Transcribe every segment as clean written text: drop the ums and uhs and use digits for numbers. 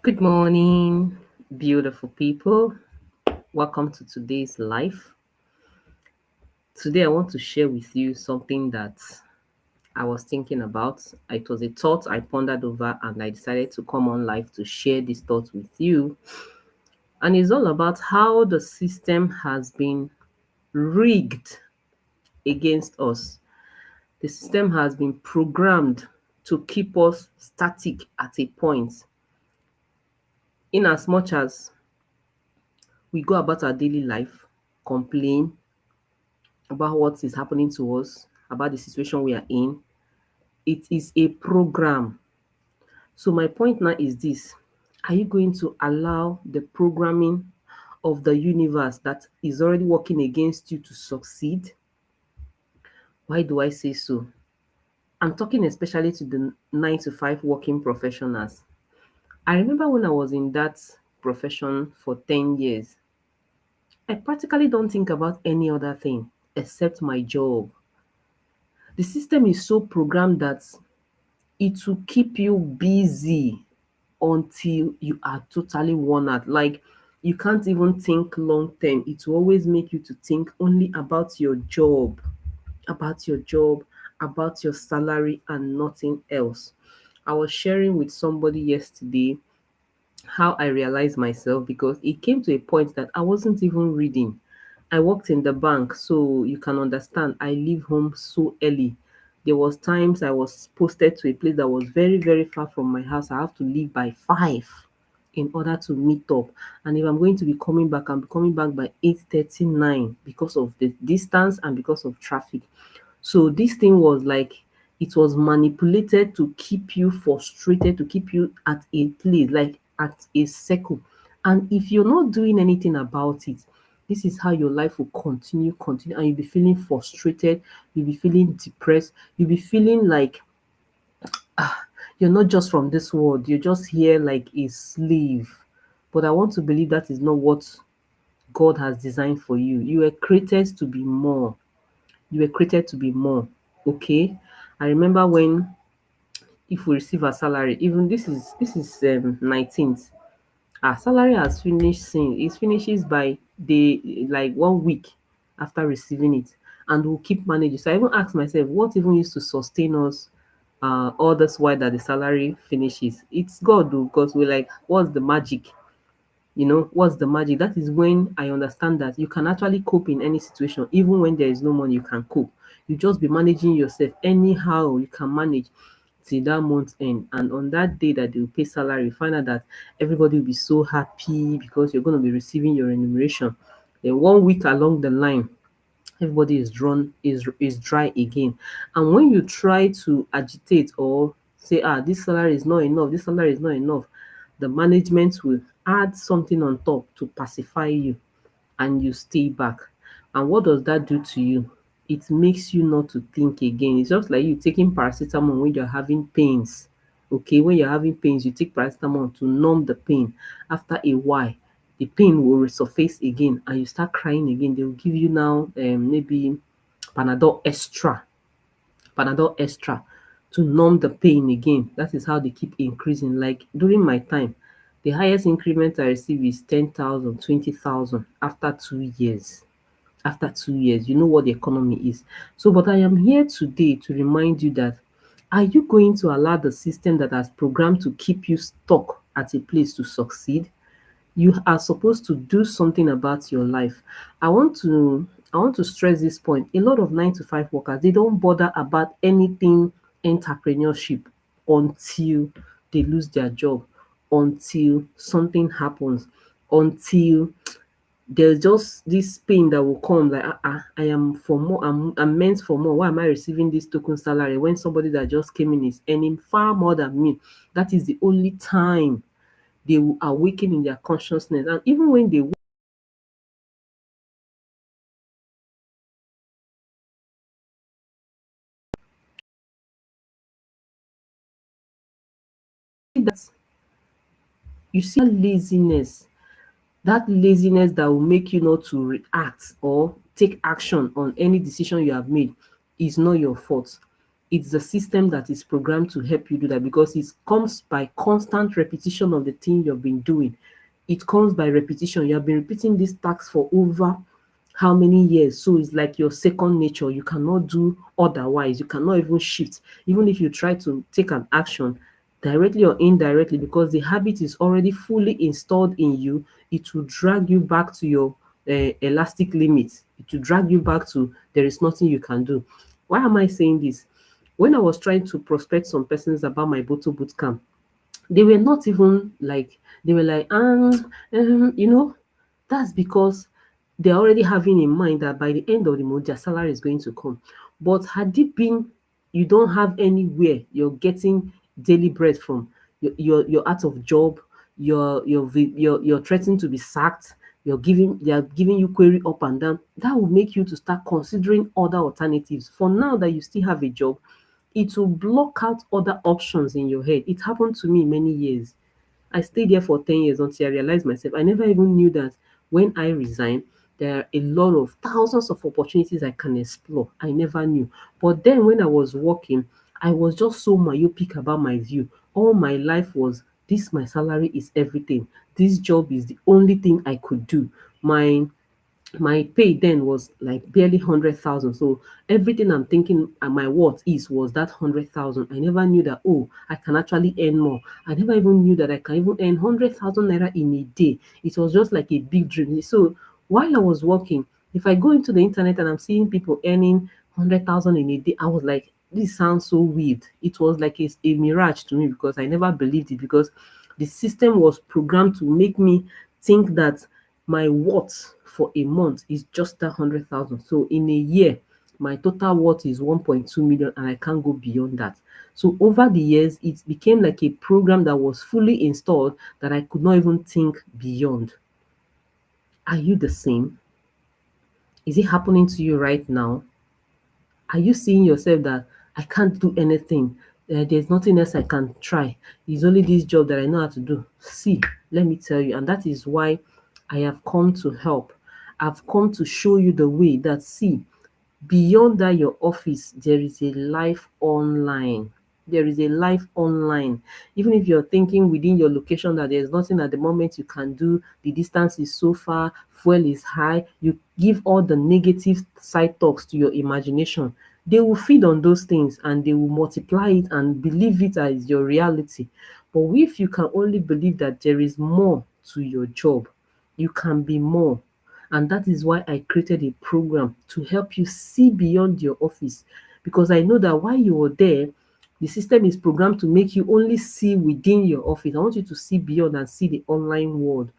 Good morning, beautiful people. Welcome to today's life. Today, I want to share with you something that I was thinking about. It was a thought I pondered over, and I decided to come on live to share this thought with you. And it's all about how the system has been rigged against us. The system has been programmed to keep us static at a point, in as much as we go about our daily life, complain, about what is happening to us, about the situation we are in. It is a program. So, my point now is this: are you going to allow the programming of the universe that is already working against you to succeed? Why do I say so? I'm talking especially to the 9 to 5 working professionals. I remember when I was in that profession for 10 years, I practically don't think about any other thing except my job. The system is so programmed that it will keep you busy until you are totally worn out. Like, you can't even think long term. It will always make you to think only about your job, about your salary, and nothing else. I was sharing with somebody yesterday how I realized myself, because it came to a point that I wasn't even reading. I worked in the bank, so you can understand I leave home so early. There was times I was posted to a place that was very, very far from my house. I have to leave by 5 in order to meet up. And if I'm going to be coming back, I'm coming back by 8:39 because of the distance and because of traffic. So this thing was like, it was manipulated to keep you frustrated, to keep you at a place, like at a circle. And if you're not doing anything about it, this is how your life will continue, and you'll be feeling frustrated, you'll be feeling depressed, you'll be feeling like you're not just from this world, you're just here like a slave. But I want to believe that is not what God has designed for you. You were created to be more. You were created to be more. Okay. I remember when, if we receive our salary, even this is 19th, our salary has finished since it finishes by the like 1 week after receiving it, and we'll keep managing. So I even ask myself, what even used to sustain us all this while that the salary finishes? It's God, though, because we're like, what's the magic? What's the magic? That is when I understand that you can actually cope in any situation. Even when there is no money, you can cope. You just be managing yourself anyhow you can manage till that month end. And on that day that they will pay salary, you find out that everybody will be so happy because you're going to be receiving your remuneration. Then 1 week along the line, everybody is dry again. And when you try to agitate or say, this salary is not enough, this salary is not enough, the management will add something on top to pacify you, and you stay back. And what does that do to you? It makes you not to think again. It's just like you taking paracetamol when you're having pains. Okay, when you're having pains, you take paracetamol to numb the pain. After a while, the pain will resurface again and you start crying again. They will give you now maybe Panadol extra, Panadol extra to numb the pain again. That is how they keep increasing. Like during my time, the highest increment I receive is 10,000, 20,000 after 2 years. After 2 years, you know what the economy is. So, but I am here today to remind you that, are you going to allow the system that has programmed to keep you stuck at a place to succeed? You are supposed to do something about your life. I want to stress this point. A lot of 9 to 5 workers, they don't bother about anything entrepreneurship until they lose their job, until something happens, until there's just this pain that will come, like, I am for more, I'm meant for more. Why am I receiving this token salary when somebody that just came in is earning far more than me? That is the only time they will awaken in their consciousness. And even when they see that, you see that laziness that will make you not to react or take action on any decision you have made, is not your fault. It's the system that is programmed to help you do that, because it comes by constant repetition of the thing you've been doing. It comes by repetition. You have been repeating this task for over how many years? So it's like your second nature. You cannot do otherwise. You cannot even shift. Even if you try to take an action directly or indirectly, because the habit is already fully installed in you, it will drag you back to your elastic limit. It will drag you back to there is nothing you can do. Why am I saying this? When I was trying to prospect some persons about my Boto boot camp, they were not even like, they were like, you know, that's because they're already having in mind that by the end of the month their salary is going to come. But had it been you don't have anywhere you're getting daily bread from, you're out of job, you're threatening to be sacked, they're giving you query up and down, that will make you to start considering other alternatives. For now that you still have a job, it will block out other options in your head. It happened to me many years. I stayed there for 10 years until I realized myself. I never even knew that when I resigned, there are a lot of thousands of opportunities I can explore. I never knew. But then when I was working, I was just so myopic about my view. All my life was this, my salary is everything. This job is the only thing I could do. My pay then was like barely 100,000. So everything I'm thinking my worth is was that 100,000. I never knew that, oh, I can actually earn more. I never even knew that I can even earn 100,000 naira in a day. It was just like a big dream. So while I was working, if I go into the internet and I'm seeing people earning 100,000 in a day, I was like, this sounds so weird. It was like a mirage to me, because I never believed it, because the system was programmed to make me think that my worth for a month is just that 100,000. So in a year, my total worth is 1.2 million and I can't go beyond that. So over the years, it became like a program that was fully installed that I could not even think beyond. Are you the same? Is it happening to you right now? Are you seeing yourself that I can't do anything? There's nothing else I can try. It's only this job that I know how to do. See, let me tell you, and that is why I have come to help. I've come to show you the way that, see, beyond that your office, there is a life online. There is a life online. Even if you're thinking within your location that there's nothing at the moment you can do, the distance is so far, fuel is high, you give all the negative side talks to your imagination. They will feed on those things and they will multiply it and believe it as your reality. But if you can only believe that there is more to your job, you can be more. And that is why I created a program to help you see beyond your office. Because I know that while you were there, the system is programmed to make you only see within your office. I want you to see beyond and see the online world.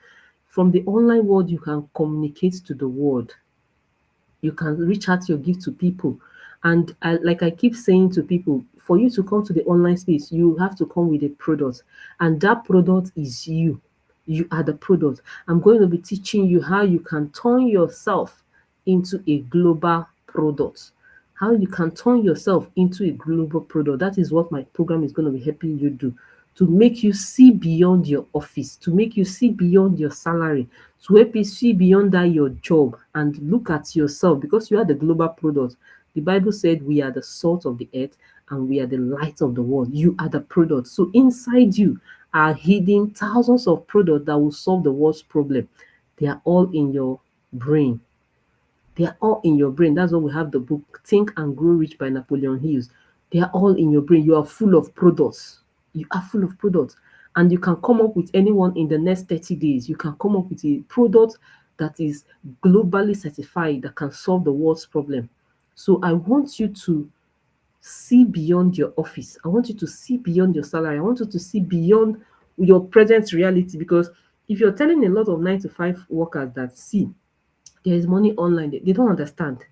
From the online world, you can communicate to the world. You can reach out your gift to people. And like I keep saying to people, for you to come to the online space, you have to come with a product. And that product is you. You are the product. I'm going to be teaching you how you can turn yourself into a global product. How you can turn yourself into a global product. That is what my program is going to be helping you do, to make you see beyond your office, to make you see beyond your salary, to help you see beyond that your job and look at yourself, because you are the global product. The Bible said we are the salt of the earth and we are the light of the world. You are the product. So inside you are hidden thousands of products that will solve the world's problem. They are all in your brain. They are all in your brain. That's why we have the book Think and Grow Rich by Napoleon Hills. They are all in your brain. You are full of products. You are full of products. And you can come up with anyone in the next 30 days. You can come up with a product that is globally certified that can solve the world's problem. So I want you to see beyond your office. I want you to see beyond your salary. I want you to see beyond your present reality, because if you're telling a lot of 9 to 5 workers that, see, there is money online, they don't understand.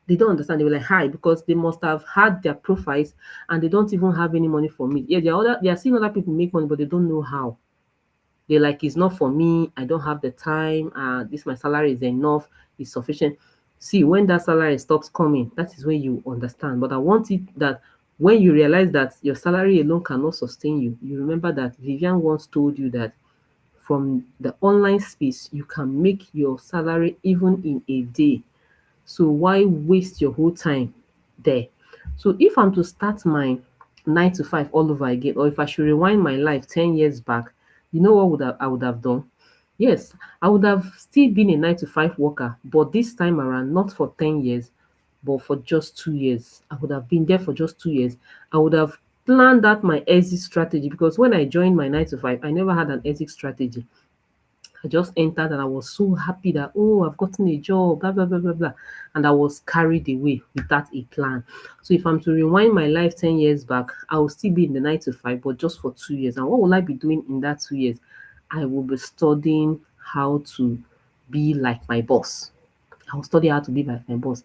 They don't understand. They were like, hi, because they must have had their profiles and they don't even have any money for me. Yeah, they are seeing other people make money, but they don't know how. They're like, it's not for me. I don't have the time. This my salary is enough. It's sufficient. See, when that salary stops coming, that is when you understand. But I want it that when you realize that your salary alone cannot sustain you, you remember that Vivian once told you that from the online space, you can make your salary even in a day. So why waste your whole time there? So if I'm to start my 9 to 5 all over again, or if I should rewind my life 10 years back, you know what I would have done? Yes, I would have still been a 9 to 5 worker, but this time around, not for 10 years, but for just 2 years. I would have been there for just 2 years. I would have planned out my exit strategy, because when I joined my 9 to 5, I never had an exit strategy. I just entered and I was so happy that, oh, I've gotten a job, blah, blah, blah, blah, blah. And I was carried away without a plan. So if I'm to rewind my life 10 years back, I will still be in the 9 to 5, but just for 2 years. And what will I be doing in that 2 years? I will be studying how to be like my boss. I will study how to be like my boss.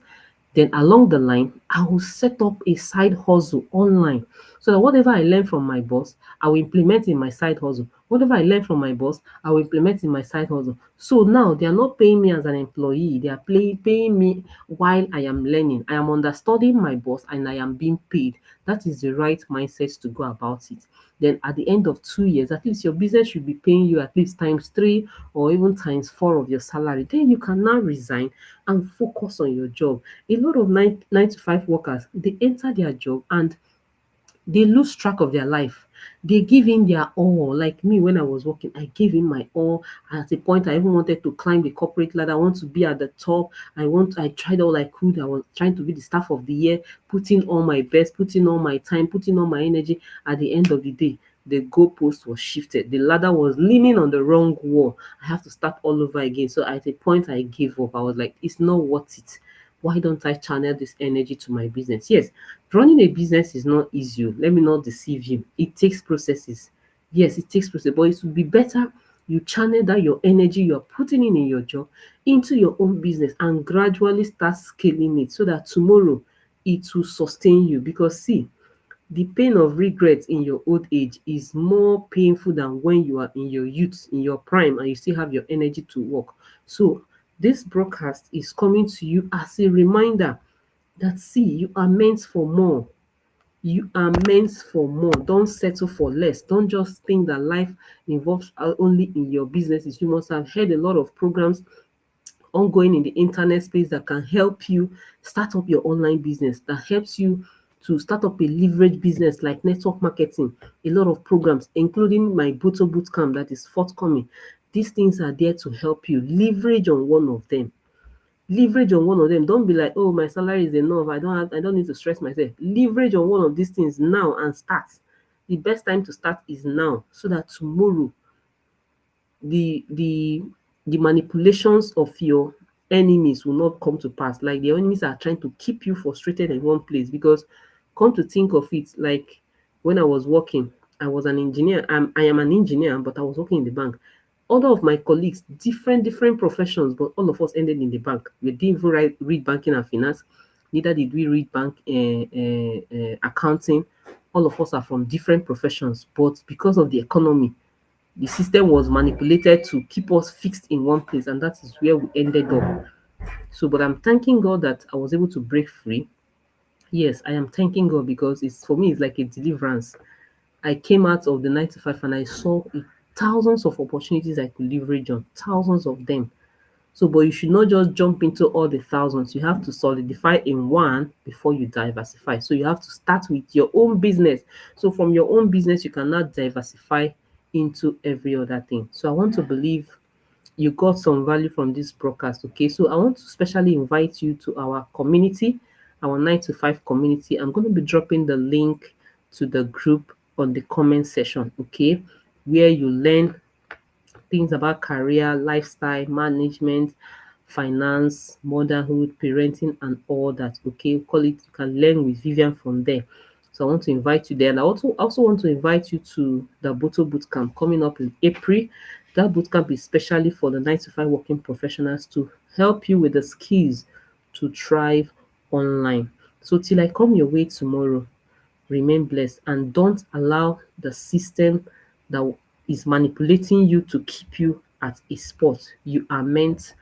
Then along the line, I will set up a side hustle online, so that whatever I learn from my boss, I will implement in my side hustle. Whatever I learn from my boss, I will implement in my side hustle. So now they are not paying me as an employee, they are paying me while I am learning. I am understudying my boss and I am being paid. That is the right mindset to go about it. Then at the end of 2 years, at least your business should be paying you at least times three or even times four of your salary. Then you can now resign and focus on your job. A lot of nine to five workers, they enter their job and they lose track of their life. They give in their all. Like me, when I was working, I gave in my all. At a point, I even wanted to climb the corporate ladder. I want to be at the top. I tried all I could. I was trying to be the staff of the year, putting all my best, putting all my time, putting all my energy. At the end of the day, the goalpost was shifted. The ladder was leaning on the wrong wall. I have to start all over again. So at a point, I gave up. I was like, it's not worth it. Why don't I channel this energy to my business? Yes, running a business is not easy. Let me not deceive you. It takes processes. Yes, it takes process, but it would be better you channel that your energy you're putting in your job into your own business and gradually start scaling it, so that tomorrow it will sustain you. Because see, the pain of regret in your old age is more painful than when you are in your youth, in your prime, and you still have your energy to work. So this broadcast is coming to you as a reminder that, see, you are meant for more. You are meant for more. Don't settle for less. Don't just think that life involves only in your businesses. You must have heard a lot of programs ongoing in the internet space that can help you start up your online business, that helps you to start up a leverage business like network marketing. A lot of programs, including my Boto Bootcamp that is forthcoming. These things are there to help you leverage on one of them. Leverage on one of them. Don't be like, oh, my salary is enough, I don't need to stress myself. Leverage on one of these things now and start. The best time to start is now, so that tomorrow the manipulations of your enemies will not come to pass. Like, the enemies are trying to keep you frustrated in one place. Because come to think of it, like when I was working, I was an engineer. I am an engineer, but I was working in the bank. All of my colleagues, different professions, but all of us ended in the bank. We didn't even read banking and finance, neither did we read bank accounting. All of us are from different professions, but because of the economy, the system was manipulated to keep us fixed in one place, and that is where we ended up. So, but I'm thanking God that I was able to break free. Yes, I am thanking God, because it's, for me, it's like a deliverance. I came out of the 9 to 5 and I saw thousands of opportunities I could leverage on, thousands of them. So, but you should not just jump into all the thousands. You have to solidify in one before you diversify. So, you have to start with your own business. So, from your own business, you cannot diversify into every other thing. So, I want to believe you got some value from this broadcast. Okay, so I want to specially invite you to our community, our 9 to 5 community. I'm going to be dropping the link to the group on the comment section. Okay, where you learn things about career, lifestyle, management, finance, motherhood, parenting, and all that. Okay, call it, you can learn with Vivian from there. So I want to invite you there. And I also want to invite you to the Boto Bootcamp coming up in April. That bootcamp is specially for the 9 to 5 working professionals, to help you with the skills to thrive online. So till I come your way tomorrow, remain blessed and don't allow the system that is manipulating you to keep you at a spot. You are meant